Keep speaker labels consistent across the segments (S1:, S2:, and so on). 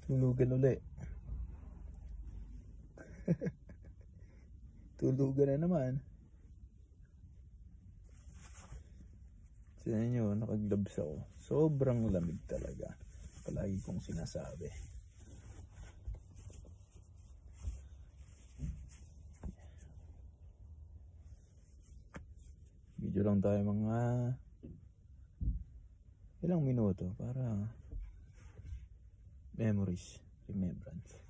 S1: Tulugan uli. Tulugan na naman. Tignan nyo, nakaglabs ako. Sobrang lamig talaga. Palagi kong sinasabi. Video lang tayo mga ilang minuto para memories, remembrance.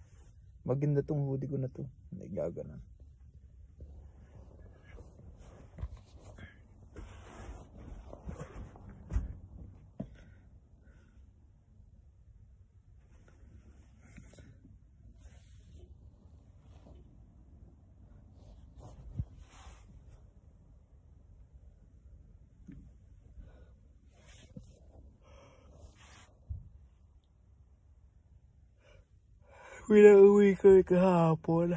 S1: Maganda tong hoodie ko na to. Nagaganan. Pinauwi ko kahapon.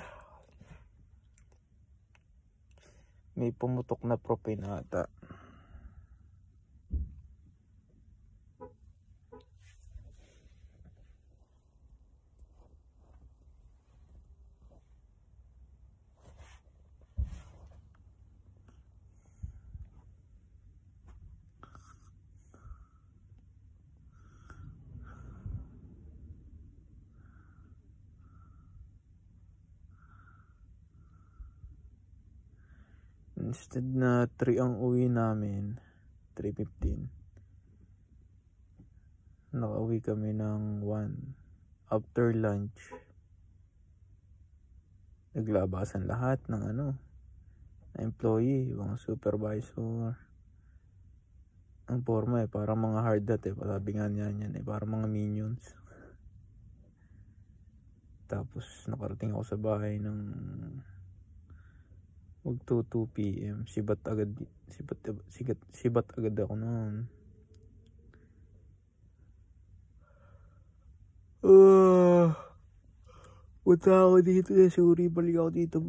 S1: May pumutok na propane ata. Instead na 3 ang uwi namin, 3:15. Nakauwi kami ng 1 after lunch. Naglabasan lahat ng employee, mga supervisor. Ang forma parang mga hard hat sabi nga yan parang mga minions. Tapos nakarating ako sa bahay ng mag 2 PM. Sibat agad ako noon. Punta ako dito sorry, balik ako dito.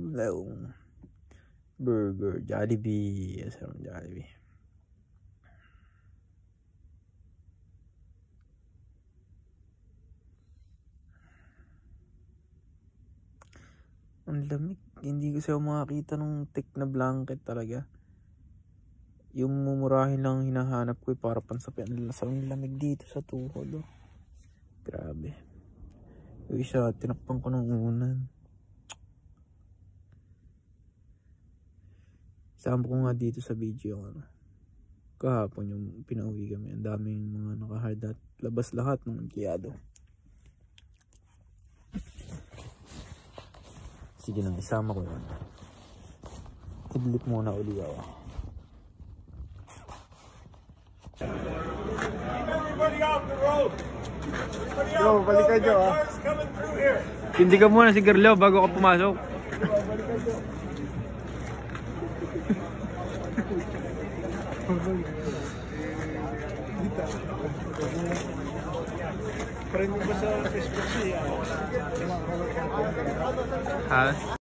S1: Burger, Jollibee. Sarap Jollibee. Ang lamig. Hindi ko siya makakita nung thick na blanket talaga. Yung mumurahin lang hinahanap ko para pansapian nila sa lamig dito sa tuhod. Grabe. Yung isa, tinakpan ko ng unan. Sama ko nga dito sa video. Kahapon yung pinauwi kami. Ang daming mga naka-hard hat. Labas lahat ng empleyado. Sige lang, isama ko yun. Idlip muna uli ako.
S2: Yo, balikan nyo ah.
S1: Hindi ka muna si Gerlo bago ka pumasok.
S2: Friend mo ba sa Facebook siya?
S1: Ha?